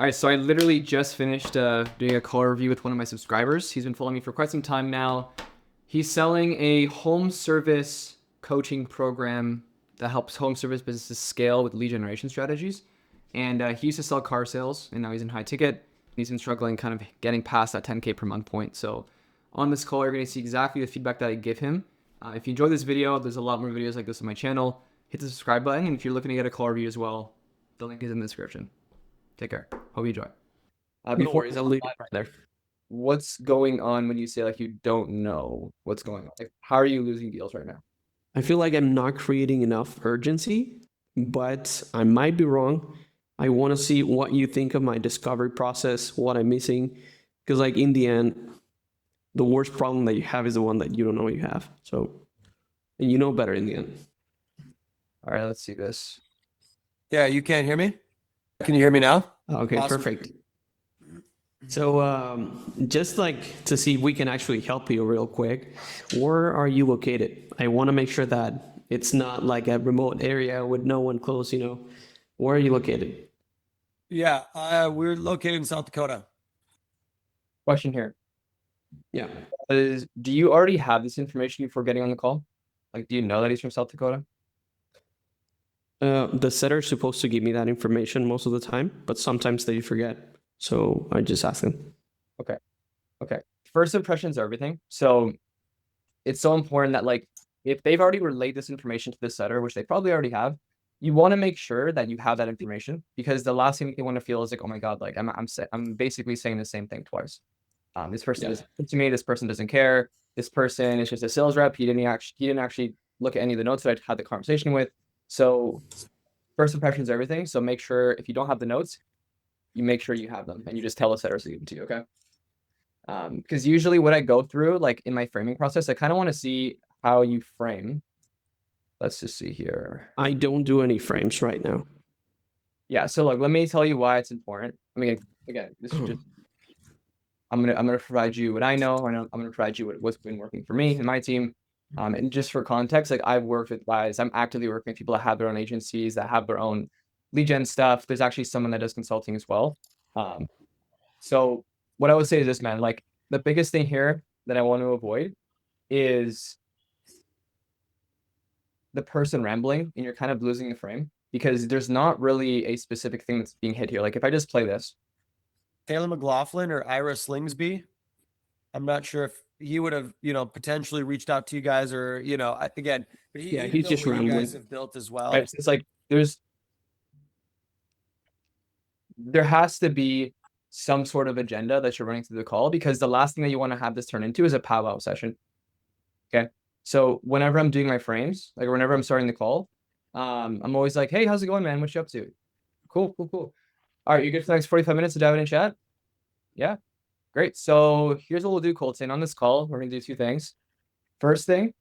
All right, so I literally just finished doing a call review with one of my subscribers. He's been following me for quite some time now. He's selling a home service coaching program that helps home service businesses scale with lead generation strategies. And he used to sell car sales, and now he's in high ticket. He's been struggling kind of getting past that 10K per month point. So on this call, you're going to see exactly the feedback that I give him. If you enjoyed this video, there's a lot more videos like this on my channel. Hit the subscribe button, and if you're looking to get a call review as well, the link is in the description. Take care. Hope you enjoy. No Before worries, I'll leave it right there. what's going on when you say like you don't know what's going on? Like, how are you losing deals right now? I feel like I'm not creating enough urgency, but I might be wrong. I want to see what you think of my discovery process, what I'm missing. Because, like, in the end, the worst problem that you have is the one that you don't know you have. So, and you know better in the end. All right, let's see this. Yeah, you can't hear me? Can you hear me now? Okay, Awesome. perfect. So, just like to see if we can actually help you real quick, where are you located? I want to make sure that it's not like a remote area with no one close, Where are you located? Yeah, we're located in South Dakota. Question here Yeah. is, do you already have this information before getting on the call? Like, do you know that he's from South Dakota? The setter is supposed to give me that information most of the time, but sometimes they forget. So I just ask them. Okay. Okay. First impressions are everything. So it's so important that like if they've already relayed this information to the setter, which they probably already have, you want to make sure that you have that information because the last thing they want to feel is like, oh my God, like I'm basically saying the same thing twice. This person doesn't listen to me. This person doesn't care. This person is just a sales rep. He didn't actually look at any of the notes that I had the conversation with. So first impressions are everything. So make sure if you don't have the notes, you make sure you have them and you just tell the setter to give them to you. Okay. Because usually what I go through, like in my framing process, I kind of want to see how you frame. Let's just see here. I don't do any frames right now. Yeah. So look, let me tell you why it's important. I mean, again, this is just I'm gonna provide you what I know. I'm gonna provide you what's been working for me and my team. And just for context, like I've worked with guys, I'm actively working with people that have their own agencies, that have their own lead gen stuff. There's actually someone that does consulting as well. So what I would say is this, man, like the biggest thing here that I want to avoid is the person rambling and you're kind of losing the frame because there's not really a specific thing that's being hit here. Like if I just play this, Taylor McLaughlin or Ira Slingsby. I'm not sure if he would have, potentially reached out to you guys or, again, but Yeah, he he's built just what you guys rambling. have built as well. right? It's like there has to be some sort of agenda that you're running through the call because the last thing that you want to have this turn into is a powwow session. Okay. So whenever I'm doing my frames, like whenever I'm starting the call, I'm always like, hey, how's it going, man? What you up to? Cool. All right, you good for the next 45 minutes to dive in and chat? Yeah. Great. So here's what we'll do, Colton. On this call, we're gonna do two things. First thing,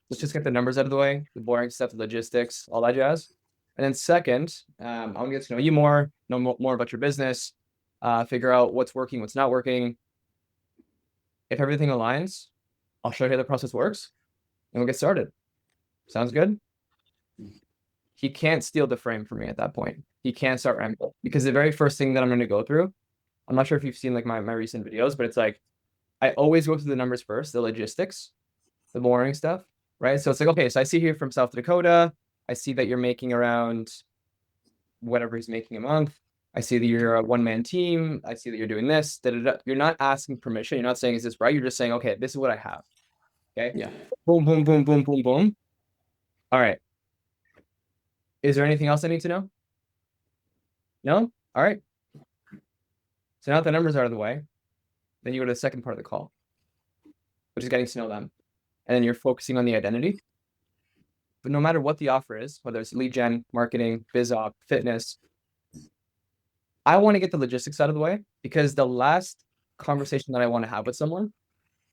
let's just get the numbers out of the way, the boring stuff, the logistics, all that jazz. And then second, I want to get to know you more, know more about your business, figure out what's working, what's not working. If everything aligns, I'll show you how the process works, and we'll get started. Sounds good? He can't steal the frame from me at that point. He can't start rambling because the very first thing that I'm going to go through, I'm not sure if you've seen like my recent videos, but it's like I always go through the numbers first, the logistics, the boring stuff, right? So it's like, okay, so I see here from South Dakota, I see that you're making around whatever he's making a month. I see that you're a one-man team. I see that you're doing this. You're not asking permission. You're not saying, is this right? You're just saying, okay, this is what I have. Okay. Yeah. Boom, boom, boom, boom, boom, boom. All right. Is there anything else I need to know? No? All right. So now that the numbers are out of the way, then you go to the second part of the call, which is getting to know them. And then you're focusing on the identity. But no matter what the offer is, whether it's lead gen, marketing, biz op, fitness, I want to get the logistics out of the way because the last conversation that I want to have with someone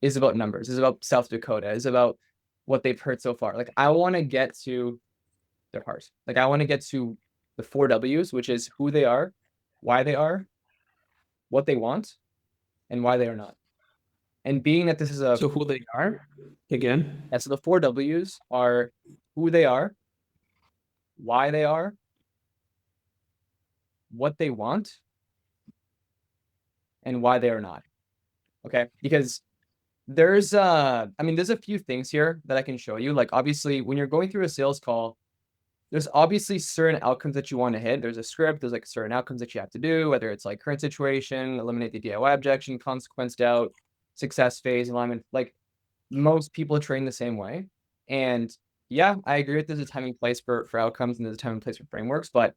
is about numbers, is about South Dakota, is about what they've heard so far. Like I want to get to their heart. Like I want to get to the 4 Ws, which is who they are, why they are, what they want, and why they are not. And being that this is So who they are again? so the 4 Ws are who they are, why they are, what they want, and why they are not. Okay, because there's I mean, there's a few things here that I can show you. Like, obviously, when you're going through a sales call, there's obviously certain outcomes that you want to hit. There's a script, there's like certain outcomes that you have to do, whether it's like current situation, eliminate the DIY objection, consequence doubt, success phase, alignment. Like, most people train the same way. And yeah, I agree with there's a time and place for outcomes and there's a time and place for frameworks, but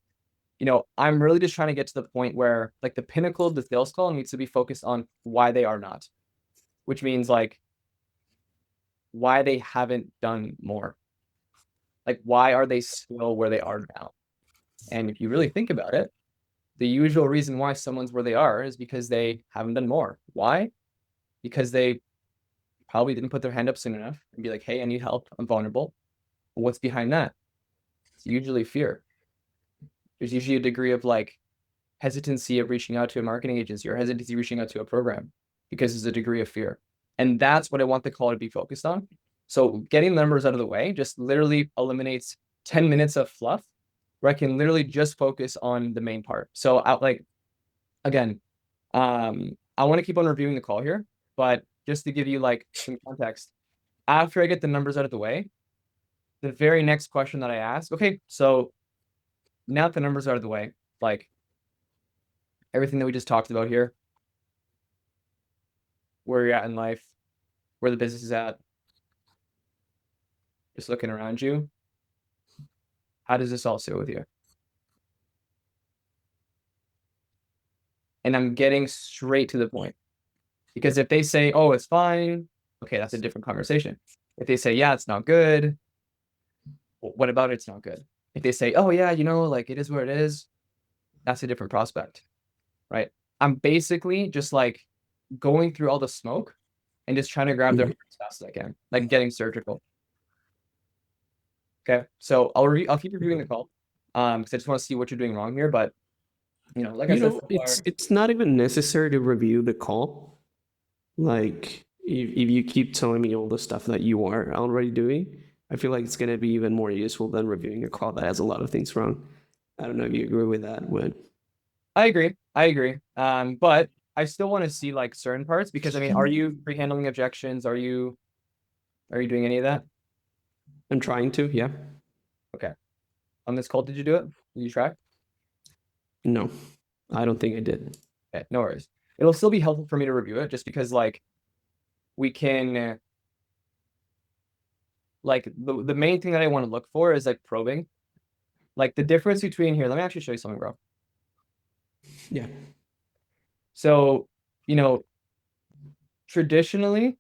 you know, I'm really just trying to get to the point where like the pinnacle of the sales call needs to be focused on why they are not, which means like why they haven't done more. Like, why are they still where they are now? And if you really think about it, the usual reason why someone's where they are is because they haven't done more. Why? Because they probably didn't put their hand up soon enough and be like, hey, I need help. I'm vulnerable. But what's behind that? It's usually fear. There's usually a degree of like hesitancy of reaching out to a marketing agency or hesitancy reaching out to a program because there's a degree of fear. And that's what I want the call to be focused on. So getting numbers out of the way just literally eliminates 10 minutes of fluff where I can literally just focus on the main part. So again, I want to keep on reviewing the call here, but just to give you like some context, after I get the numbers out of the way, the very next question that I ask, okay, so now that the numbers are out of the way, like everything that we just talked about here, where you're at in life, where the business is at, just looking around you, how does this all sit with you? And I'm getting straight to the point. Because if they say, oh, it's fine, okay, that's a different conversation. If they say, yeah, it's not good, well, what about it's not good? If they say, oh, yeah, you know, like it is what it is, that's a different prospect, right? I'm basically just like going through all the smoke and just trying to grab their heart as fast as I can, like getting surgical. Okay, so I'll keep reviewing the call, because I just want to see what you're doing wrong here. But you know, like I You said, know, so it's far, it's not even necessary to review the call. Like if you keep telling me all the stuff that you are already doing, I feel like it's gonna be even more useful than reviewing a call that has a lot of things wrong. I don't know if you agree with that, but I agree. I agree. But I still want to see like certain parts because I mean, are you pre-handling objections? Are you doing any of that? I'm trying to, yeah. Okay. On this call, did you do it? Did you try? No, I don't think I did. Okay, no worries. It'll still be helpful for me to review it just because like we can like the main thing that I want to look for is like probing. Like the difference between here, let me actually show you something, bro. Yeah. So, you know, traditionally,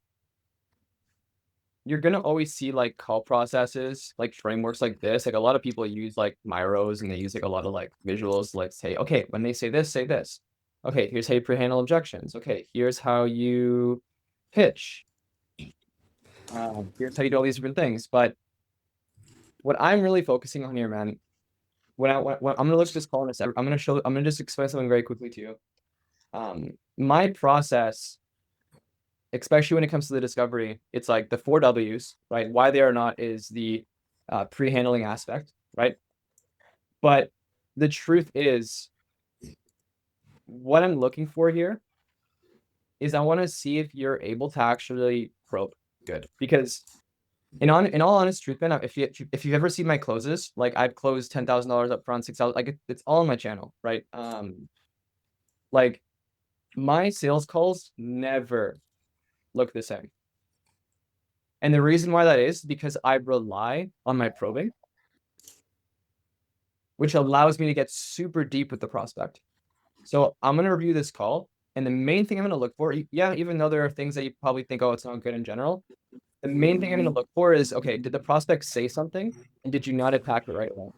you're gonna always see like call processes, like frameworks like this. Like a lot of people use like Myros and they use like a lot of like visuals to like say, okay, when they say this, say this. Okay, here's how you pre-handle objections. Okay, here's how you pitch. Here's how you do all these different things. But what I'm really focusing on here, man, when I'm gonna look at this call in a second, I'm gonna just explain something very quickly to you. My process, especially when it comes to the discovery, it's like the 4 W's, right? Why they are not is the pre-handling aspect, right? But the truth is, what I'm looking for here is I want to see if you're able to actually probe good. Because in all honest truth, man, if you've ever seen my closes, like I've closed $10,000 up front, 6,000, like it's all on my channel, right? Like my sales calls never look the same. And the reason why that is because I rely on my probing, which allows me to get super deep with the prospect. So I'm going to review this call. And the main thing I'm going to look for, yeah, even though there are things that you probably think, oh, it's not good in general, the main thing I'm going to look for is, okay, did the prospect say something? And did you not attack the right way?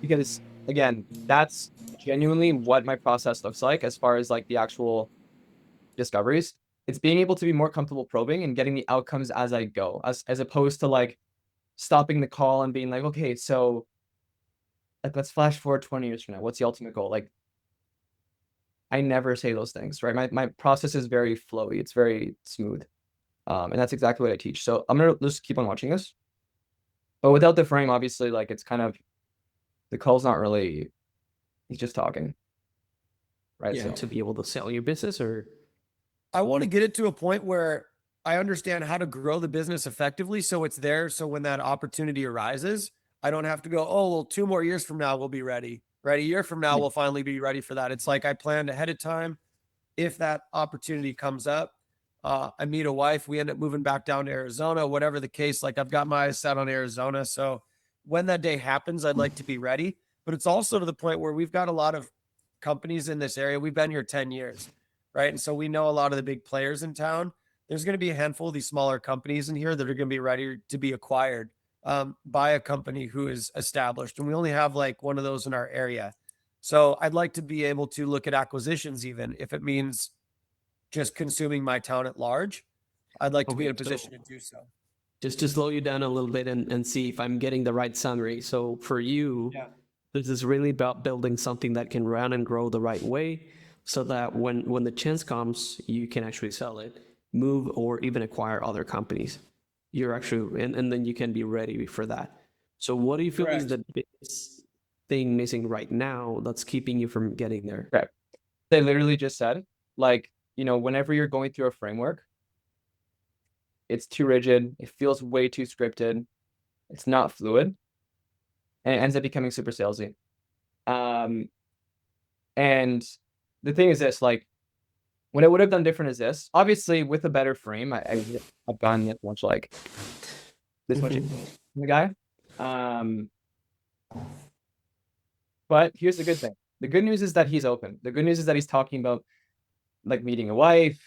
Because again, that's genuinely what my process looks like as far as like the actual discoveries. It's being able to be more comfortable probing and getting the outcomes as I go, as opposed to like stopping the call and being like, okay, so like let's flash forward 20 years from now. What's the ultimate goal? Like I never say those things, right? My process is very flowy. It's very smooth. And that's exactly what I teach. So I'm gonna just keep on watching this. But without the frame, obviously, like it's kind of the call's not really, he's just talking. right? Yeah, So to be able to sell your business or I want to get it to a point where I understand how to grow the business effectively. So it's there. So when that opportunity arises, I don't have to go, oh, well, 2 more years from now, we'll be ready. Right. A year from now, Yeah. we'll finally be ready for that. It's like I planned ahead of time. If that opportunity comes up, I meet a wife, we end up moving back down to Arizona, whatever the case. Like I've got my eyes set on Arizona. So when that day happens, I'd like to be ready. But it's also to the point where we've got a lot of companies in this area. We've been here 10 years, right? And so we know a lot of the big players in town. There's going to be a handful of these smaller companies in here that are going to be ready to be acquired by a company who is established. And we only have like one of those in our area. So I'd like to be able to look at acquisitions, even if it means just consuming my town at large. I'd like to be in a Okay, so- position to do so. just to slow you down a little bit and see if I'm getting the right summary. So for you, Yeah. this is really about building something that can run and grow the right way so that when the chance comes, you can actually sell it, move, or even acquire other companies. You're actually, and then you can be ready for that. So what do you feel is Correct. the biggest thing missing right now that's keeping you from getting there? Correct. They literally just said, like, whenever you're going through a framework, it's too rigid, it feels way too scripted, it's not fluid, and it ends up becoming super salesy. And the thing is this, like, what I would have done different is this. Obviously, with a better frame, I've gotten this much like this much Mhm. from the guy. But here's the good thing. The good news is that he's open. The good news is that he's talking about like meeting a wife,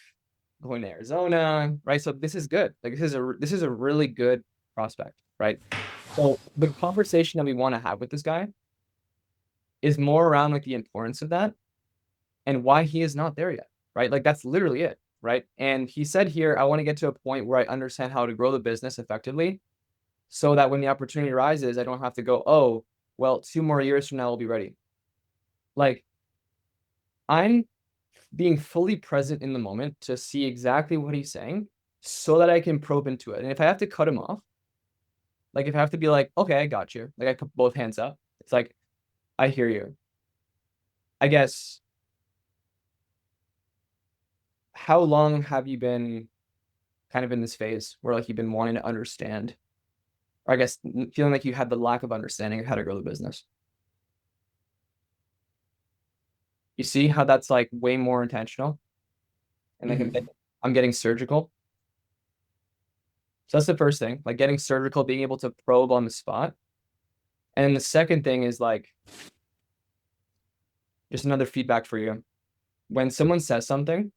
going to Arizona, right? So this is good. Like this is a really good prospect, right? So the conversation that we want to have with this guy is more around like the importance of that and why he is not there yet, right? Like that's literally it, right? And he said here, I want to get to a point where I understand how to grow the business effectively so that when the opportunity arises, I don't have to go, oh, well, 2 more years from now, we'll be ready. Like I'm being fully present in the moment to see exactly what he's saying so that I can probe into it. And if I have to cut him off, like if I have to be like, okay, I got you. Like I put both hands up. It's like, I hear you. I guess, how long have you been kind of in this phase where like you've been wanting to understand, or I guess feeling like you had the lack of understanding of how to grow the business? You see how that's like way more intentional? And like I'm getting surgical. So that's the first thing, like getting surgical, being able to probe on the spot. And the second thing is like, just another feedback for you. When someone says something,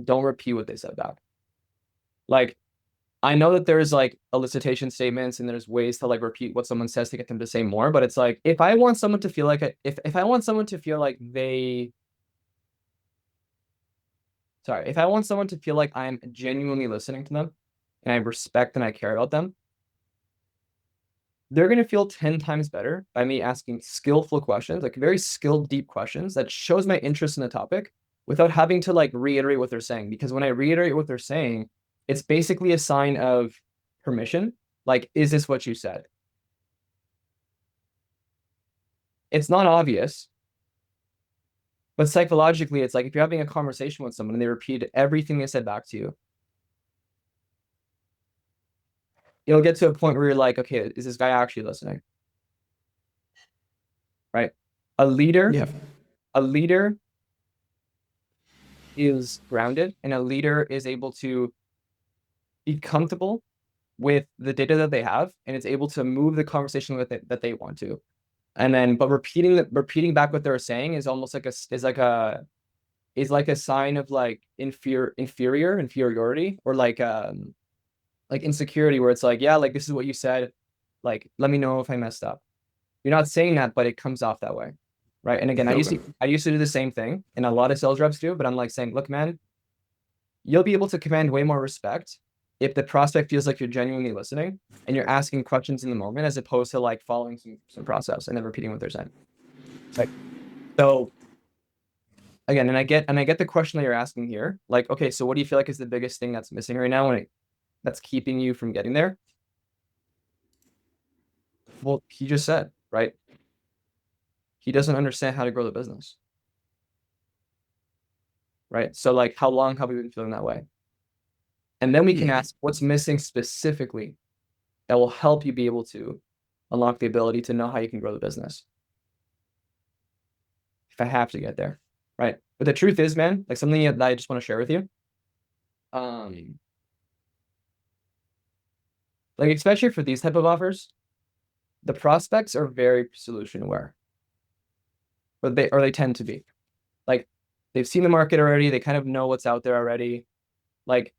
don't repeat what they said back. Like, I know that there's like elicitation statements and there's ways to like repeat what someone says to get them to say more, but it's like, if I want someone to feel like, if I want someone to feel like if I want someone to feel like I'm genuinely listening to them and I respect and I care about them, they're going to feel 10 times better by me asking skillful questions, like very skilled, deep questions that shows my interest in the topic without having to like reiterate what they're saying. Because when I reiterate what they're saying, it's basically a sign of permission. Like, is this what you said? It's not obvious, but psychologically, it's like if you're having a conversation with someone and they repeat everything they said back to you, it'll get to a point where you're like, okay, is this guy actually listening? Right? A leader, Yeah. a leader is grounded and a leader is able to be comfortable with the data that they have and it's able to move the conversation with it that they want to. And then, but repeating back what they're saying is almost like is like a sign of like inferiority or like insecurity where it's like, yeah, like this is what you said. Like, let me know if I messed up. You're not saying that, but it comes off that way. Right. And again, I used to do the same thing and a lot of sales reps do, but I'm like saying, look, man, you'll be able to command way more respect if the prospect feels like you're genuinely listening and you're asking questions in the moment as opposed to like following some process and then repeating what they're saying. Like, so again, and I get the question that you're asking here. Like, okay, so what do you feel like is the biggest thing that's missing right now and that's keeping you from getting there? Well, he just said, right? He doesn't understand how to grow the business. right? So like, how long have we been feeling that way? And then we can Yeah. ask what's missing specifically that will help you be able to unlock the ability to know how you can grow the business. If I have to get there, right? But the truth is, man, like something that I just want to share with you. Like especially for these type of offers, the prospects are very solution aware. Or they tend to be. Like they've seen the market already, they kind of know what's out there already. Like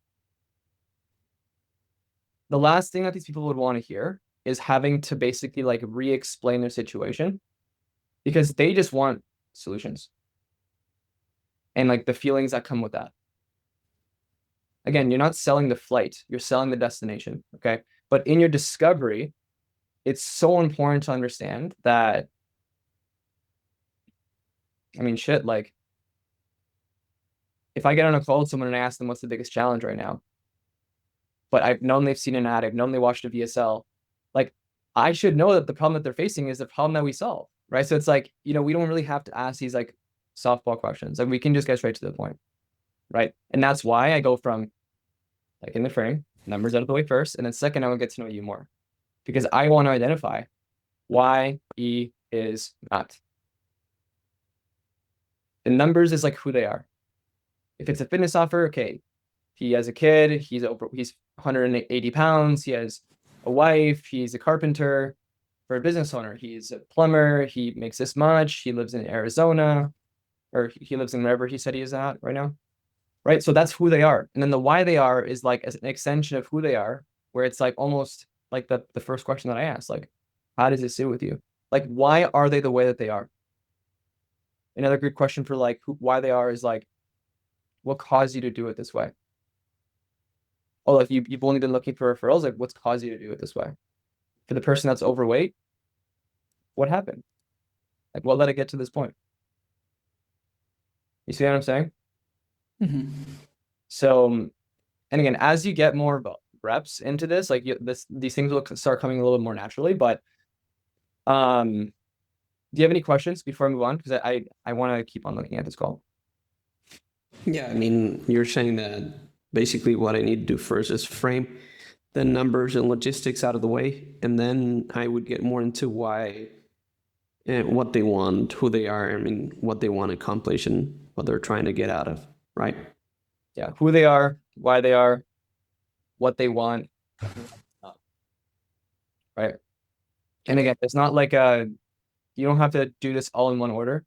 the last thing that these people would want to hear is having to basically like re-explain their situation because they just want solutions and like the feelings that come with that. Again, you're not selling the flight, you're selling the destination, okay? But in your discovery, it's so important to understand that, I mean, shit, like if I get on a call with someone and I ask them what's the biggest challenge right now, but I've known they've seen an ad, I've known they watched a VSL, like I should know that the problem that they're facing is the problem that we solve, right? So it's like, you know, we don't really have to ask these like softball questions. Like we can just get straight to the point, right? And that's why I go from like in the frame, numbers out of the way first, and then second, I will get to know you more because I want to identify why he is not. The numbers is like who they are. If it's a fitness offer, okay, he has a kid, he's 180 pounds, he has a wife, he's a carpenter. For a business owner, he's a plumber, he makes this much, he lives in Arizona, or he lives in wherever he said he is at right now. Right? So that's who they are. And then the why they are is like as an extension of who they are, where it's like almost like the first question that I asked, like, how does it sit with you? Like, why are they the way that they are? Another good question for like why they are is like, what caused you to do it this way? Oh, like you've only been looking for referrals, like what's caused you to do it this way? For the person that's overweight, what happened? Like what let it get to this point? You see what I'm saying? So, and again, as you get more reps into this, like these things will start coming a little bit more naturally. But, do you have any questions before I move on? Because I want to keep on looking at this call. Yeah, I mean, you're saying that basically what I need to do first is frame the numbers and logistics out of the way, and then I would get more into why and what they want, who they are, I mean, what they want to accomplish and what they're trying to get out of, right? Yeah, who they are, why they are, what they want, right? And again, it's not like you don't have to do this all in one order,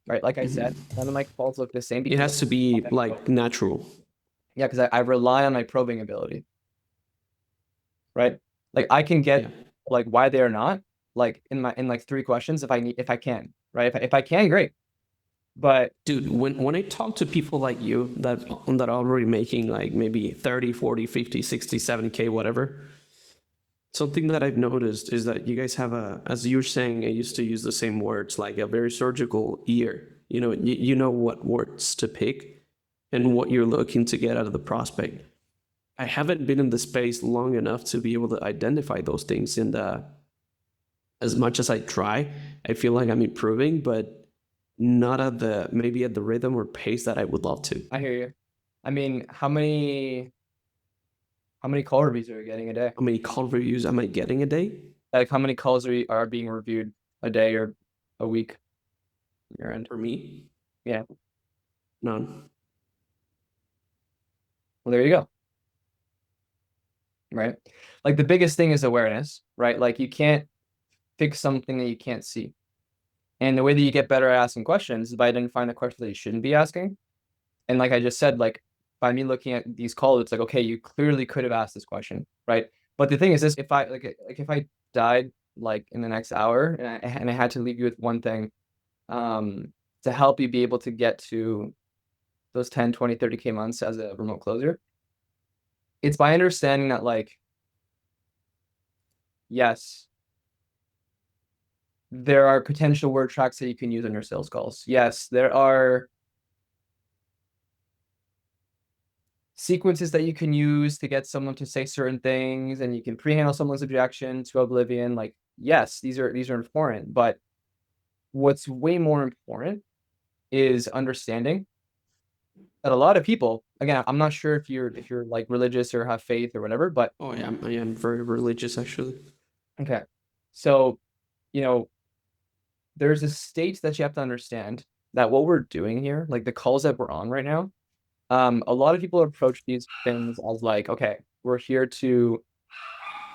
right? Like I said, none of my calls look the same. It has to be like natural. Yeah, because I rely on my probing ability, right? Like I can get Yeah. like why they are not like in like 3 questions if I can, right? If I can, great. But Dude, when I talk to people like you that are already making like maybe 30, 40, 50, 60, 70K, whatever, something that I've noticed is that you guys have as you're saying, I used to use the same words, like a very surgical ear. You know, you know what words to pick and what you're looking to get out of the prospect. I haven't been in the space long enough to be able to identify those things. And as much as I try, I feel like I'm improving, but not at the maybe at the rhythm or pace that I would love to. I hear you. I mean, how many call reviews are you getting a day? How many call reviews am I getting a day? Like how many calls are being reviewed a day or a week? On your end. For me? Yeah. None. Well, there you go. Right? Like the biggest thing is awareness, right? Like you can't fix something that you can't see. And the way that you get better at asking questions is by identifying the questions that you shouldn't be asking. And like I just said, like by me looking at these calls, it's like, okay, you clearly could have asked this question, right? But the thing is this, if I died like in the next hour and I had to leave you with one thing, to help you be able to get to those 10, 20, 30K months as a remote closer, it's by understanding that like, yes, there are potential word tracks that you can use on your sales calls. Yes, there are sequences that you can use to get someone to say certain things, and you can pre-handle someone's objection to oblivion. Like, yes, these are important, but what's way more important is understanding that a lot of people, again, I'm not sure if you're like religious or have faith or whatever, but Oh yeah, I am very religious actually. okay. So, you know, there's a state that you have to understand that what we're doing here, like the calls that we're on right now, a lot of people approach these things as like, okay, we're here to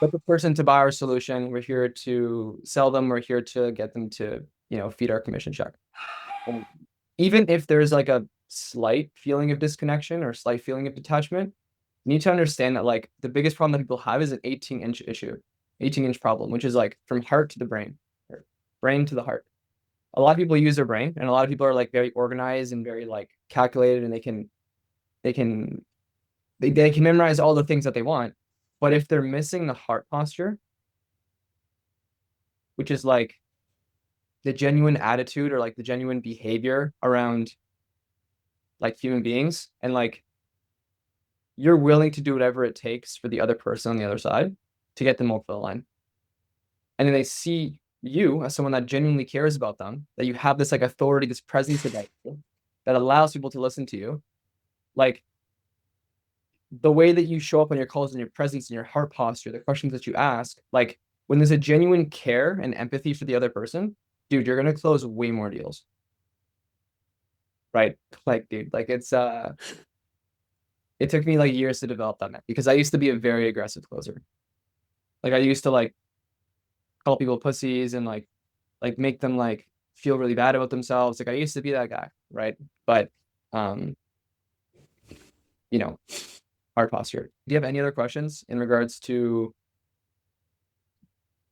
get the person to buy our solution. We're here to sell them. We're here to get them to, feed our commission check. And even if there's like a slight feeling of disconnection or slight feeling of detachment, you need to understand that like the biggest problem that people have is an 18-inch issue, 18-inch problem, which is like from heart to the brain, or brain to the heart. A lot of people use their brain, and a lot of people are like very organized and very like calculated, and they can memorize all the things that they want. But if they're missing the heart posture, which is like the genuine attitude or like the genuine behavior around like human beings, and like you're willing to do whatever it takes for the other person on the other side to get them over the line. And then they see you as someone that genuinely cares about them, that you have this like authority, this presence about you that allows people to listen to you. Like the way that you show up on your calls and your presence and your heart posture, the questions that you ask, like when there's a genuine care and empathy for the other person, dude, you're gonna close way more deals. Right? Like, dude, like it took me like years to develop that, man, because I used to be a very aggressive closer. Like I used to like call people pussies and like make them like feel really bad about themselves. Like I used to be that guy, right? But you know, heart posture. Do you have any other questions in regards to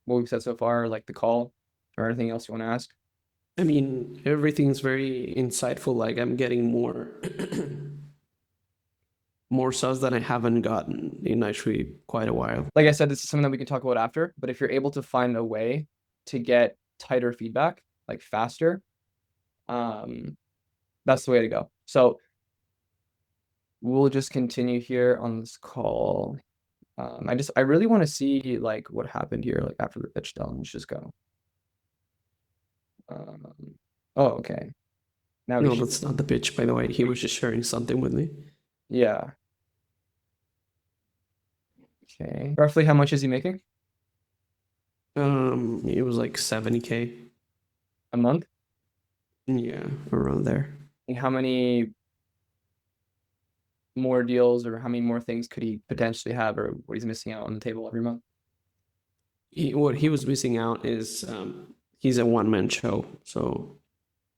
what we've said so far, like the call, or anything else you want to ask? I mean, everything's very insightful. Like I'm getting more more sauce that I haven't gotten in actually quite a while. Like I said, this is something that we can talk about after, but if you're able to find a way to get tighter feedback, like faster, that's the way to go. So we'll just continue here on this call. I really want to see like what happened here, like after the pitch down. Let's just go. Oh, okay. Now we No, should, that's not the pitch, by the way. He was just sharing something with me. yeah. Okay. Roughly how much is he making It was like 70K. a month? Yeah, around there. And how many more deals or how many more things could he potentially have, or what he's missing out on the table every month? What he was missing out is he's a one-man show, so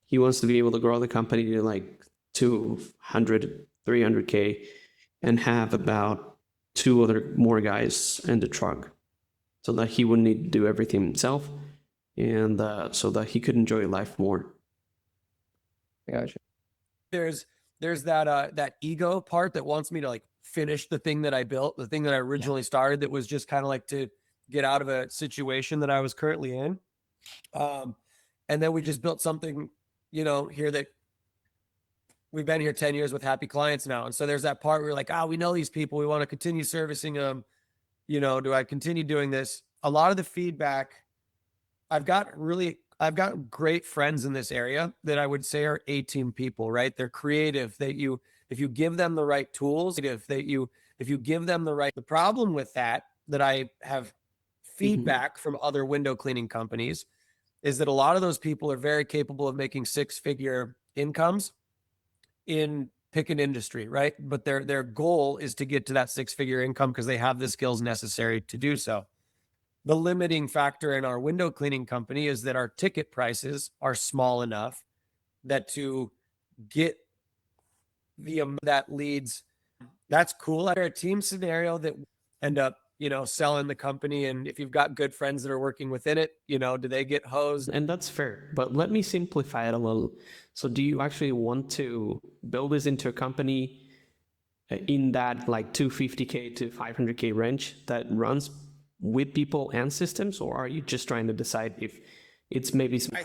he wants to be able to grow the company to like 200, 300K and have about two other more guys in the truck so that he wouldn't need to do everything himself and so that he could enjoy life more. Gotcha. There's that ego part that wants me to like finish the thing that I built, the thing that I originally started, that was just kind of like to get out of a situation that I was currently in. And then we just built something, here that we've been here 10 years with happy clients now. And so there's that part where we're like, we know these people, we want to continue servicing them. Do I continue doing this? A lot of the feedback I've got great friends in this area that I would say are A-team people, right? They're creative, if you give them the right tools, if you give them the problem with that I have feedback from other window cleaning companies is that a lot of those people are very capable of making six-figure incomes in pick an industry, right? But their goal is to get to that six-figure income because they have the skills necessary to do so. The limiting factor in our window cleaning company is that our ticket prices are small enough that to get that leads, that's cool. At a team scenario that end up, selling the company. And if you've got good friends that are working within it, do they get hosed? And that's fair, but let me simplify it a little. So do you actually want to build this into a company in that like 250K to 500K range that runs with people and systems, or are you just trying to decide if it's maybe some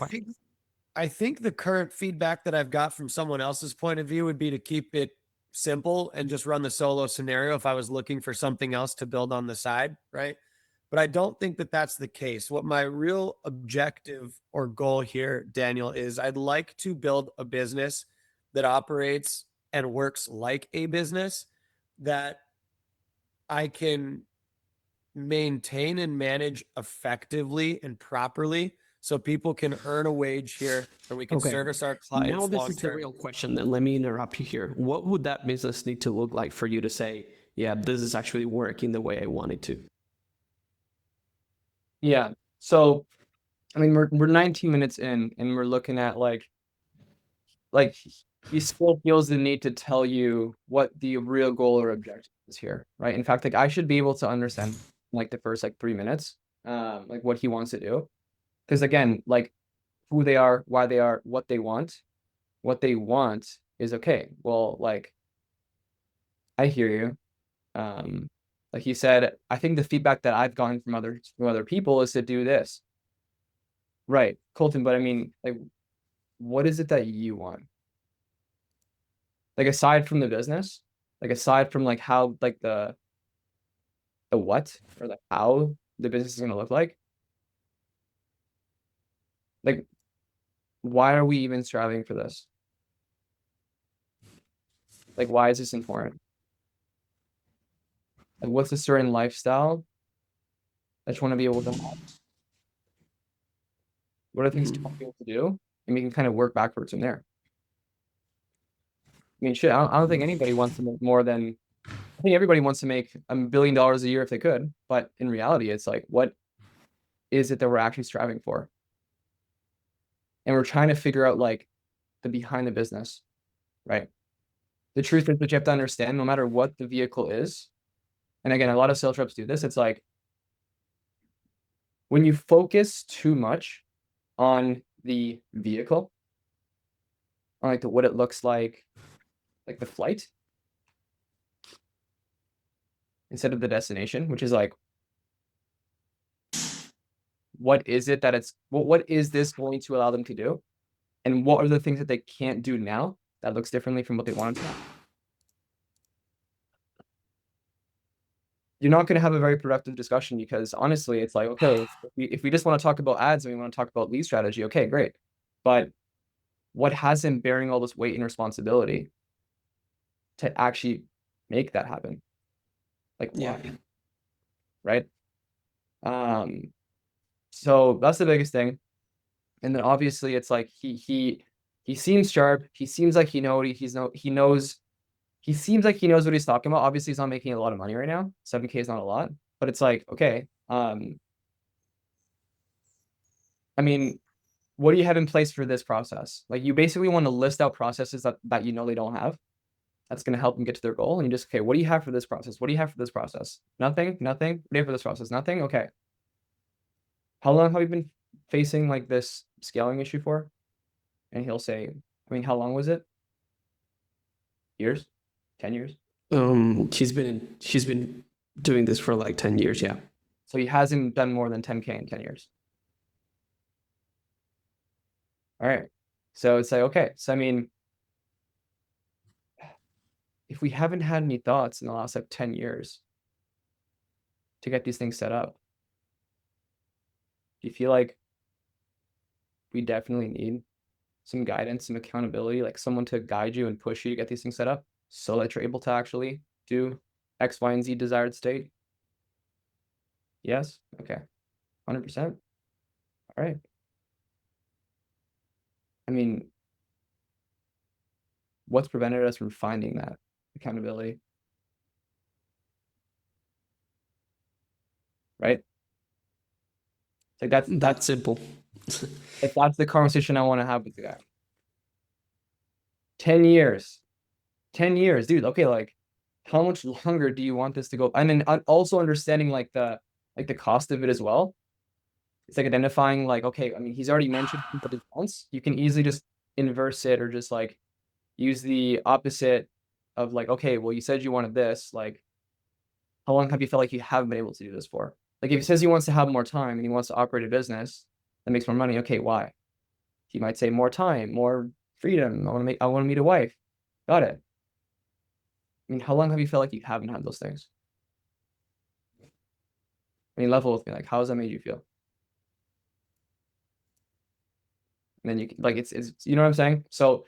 I think the current feedback that I've got from someone else's point of view would be to keep it simple and just run the solo scenario if I was looking for something else to build on the side, right? But I don't think that that's the case. What my real objective or goal here, Daniel, is I'd like to build a business that operates and works like a business, that I can maintain and manage effectively and properly so people can earn a wage here and we can Okay. service our Now clients this long is the term. real question. Then let me interrupt you here. What would that business need to look like for you to say, yeah, this is actually working the way I want it to? Yeah. So, I mean, we're 19 minutes in, and we're looking at like he still feels the need to tell you what the real goal or objective is here, right? In fact, like I should be able to understand like the first like 3 minutes, like what he wants to do, because again, like who they are, why they are, what they want. What they want is okay. Well, like I hear you. Like you said, I think the feedback that I've gotten from other people is to do this. Right, Colton, but I mean, like, what is it that you want? Like aside from the business, like aside from like how like the what or the how the business is gonna look like why are we even striving for this? Like why is this important? Like what's a certain lifestyle that you want to be able to have? What are things you want to be able to do? And we can kind of work backwards from there. I mean, shit, I don't think anybody wants to make more than I think everybody wants to make $1 billion a year if they could, but in reality, it's like, what is it that we're actually striving for? And we're trying to figure out like the behind the business, right? The truth is that you have to understand, no matter what the vehicle is, and again, a lot of sales reps do this, it's like when you focus too much on the vehicle, on like what it looks like the flight, instead of the destination, which is like, what is it that what is this going to allow them to do? And what are the things that they can't do now that looks differently from what they wanted to? You're not going to have a very productive discussion because honestly, it's like, okay, if we just want to talk about ads and we want to talk about lead strategy, okay, great. But what has him bearing all this weight and responsibility to actually make that happen? Like, Yeah. why? Right? So that's the biggest thing. And then obviously it's like he seems sharp. He seems like he knows he seems like he knows what he's talking about. Obviously, he's not making a lot of money right now. 7K is not a lot, but it's like, okay. I mean, what do you have in place for this process? Like you basically want to list out processes that you know they don't have. That's going to help them get to their goal. And you just, okay, what do you have for this process? What do you have for this process? Nothing, nothing. What do you have for this process? Nothing. Okay. How long have you been facing like this scaling issue for? And he'll say, I mean, how long was it? Years? 10 years? She's been doing this for like 10 years, yeah. So he hasn't done more than 10K in 10 years. All right. So it's like, okay. So I mean, if we haven't had any thoughts in the last like 10 years to get these things set up, do you feel like we definitely need some guidance, some accountability, like someone to guide you and push you to get these things set up so that you're able to actually do X, Y, and Z desired state? Yes? Okay. 100%. All right. I mean, what's prevented us from finding that accountability? Right? Like That's simple. if that's the conversation I want to have with the guy. 10 years. 10 years, dude. Okay, like how much longer do you want this to go? And then also understanding like the cost of it as well. It's like identifying like, okay, I mean, he's already mentioned what he wants. You can easily just inverse it or just like use the opposite of like, okay, well, you said you wanted this. Like, how long have you felt like you haven't been able to do this for? Like, if he says he wants to have more time and he wants to operate a business that makes more money, okay, why? He might say more time, more freedom. I want to meet a wife. Got it. I mean, how long have you felt like you haven't had those things? I mean, level with me. Like, how has that made you feel? And then you like it's you know what I'm saying? So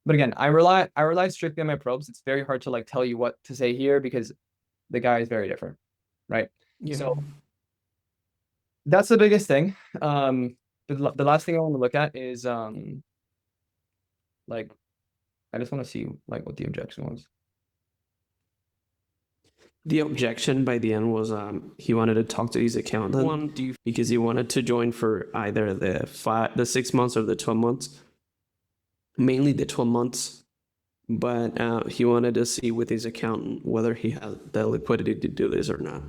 But again, I rely strictly on my probes. It's very hard to like tell you what to say here because the guy is very different, right? Yeah. So that's the biggest thing. The last thing I want to look at is like I just want to see like what the objection was. The objection by the end was he wanted to talk to his accountant because he wanted to join for either the 6 months or the 12 months. Mainly the 12 months, but he wanted to see with his accountant whether he had the liquidity to do this or not,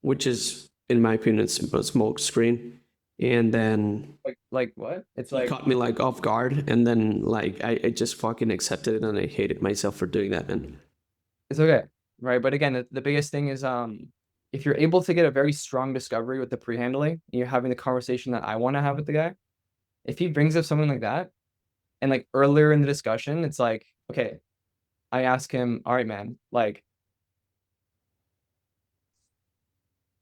which is, in my opinion, a smoke screen. And then Like what? It's he like caught me like off guard, and then like I just fucking accepted it, and I hated myself for doing that. And it's okay, right? But again, the biggest thing is if you're able to get a very strong discovery with the pre-handling, and you're having the conversation that I want to have with the guy, if he brings up something like that, and like earlier in the discussion, it's like, okay, I ask him, all right, man, like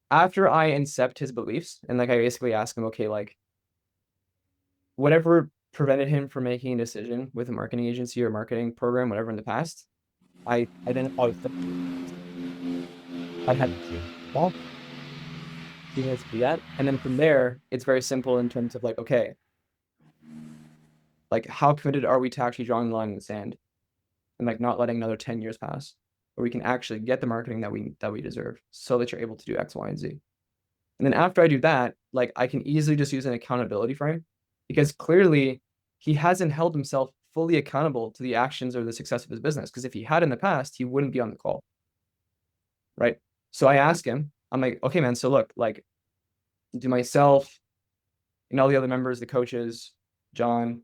after I incept his beliefs, and like I basically ask him, okay, like whatever prevented him from making a decision with a marketing agency or marketing program, whatever in the past, I identify with I had well, he has to do that. And then from there, it's very simple in terms of like, okay, like how committed are we to actually drawing the line in the sand and like not letting another 10 years pass where we can actually get the marketing that we deserve so that you're able to do X, Y, and Z. And then after I do that, like I can easily just use an accountability frame because clearly he hasn't held himself fully accountable to the actions or the success of his business. Because if he had in the past, he wouldn't be on the call. Right. So I ask him, I'm like, okay, man, so look, like, do myself and all the other members, the coaches, John,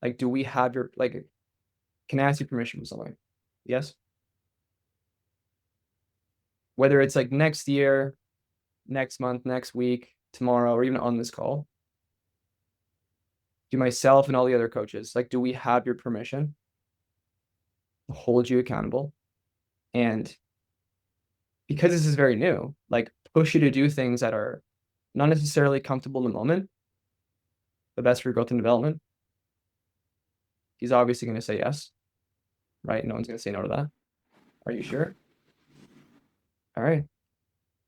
like, do we have your, like, can I ask you permission for something? Yes. Whether it's like next year, next month, next week, tomorrow, or even on this call, do myself and all the other coaches, like, do we have your permission to hold you accountable? And because this is very new, like push you to do things that are not necessarily comfortable in the moment, but best for your growth and development. He's obviously going to say yes, right? No one's going to say no to that. Are you sure? All right.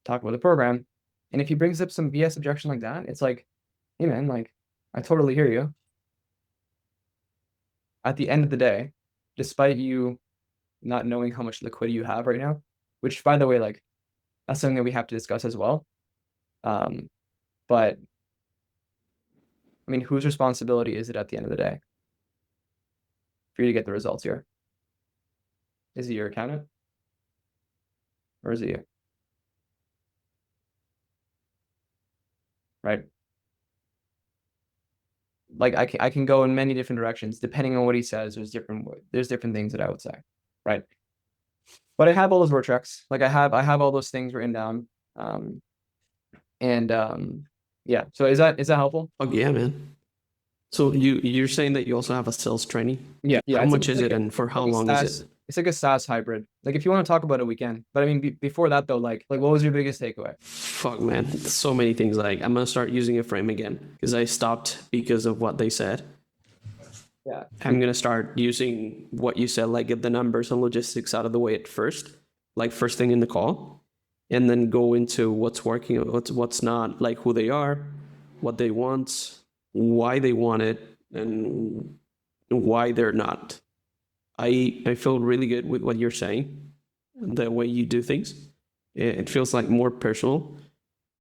Talk about the program. And if he brings up some BS objection like that, it's like, hey man, like I totally hear you. At the end of the day, despite you not knowing how much liquidity you have right now, which by the way, like that's something that we have to discuss as well. But I mean, whose responsibility is it at the end of the day for you to get the results here? Is it your accountant? Or is it you? Right? Like I can go in many different directions depending on what he says. There's different things that I would say, right? But I have all those word tracks. Like I have all those things written down. Yeah. So is that helpful? oh yeah, man. So you're saying that you also have a sales training? Yeah. How it's much is like it, and for how like a long is it? It's like a SaaS hybrid. Like if you want to talk about it, we can. But I mean, before that though, like what was your biggest takeaway? Fuck, man, so many things. Like I'm gonna start using a frame again because I stopped because of what they said. Yeah. I'm gonna start using what you said, like get the numbers and logistics out of the way at first, like first thing in the call, and then go into what's working, what's not, like who they are, what they want, why they want it, and why they're not. I feel really good with what you're saying, the way you do things. It feels like more personal.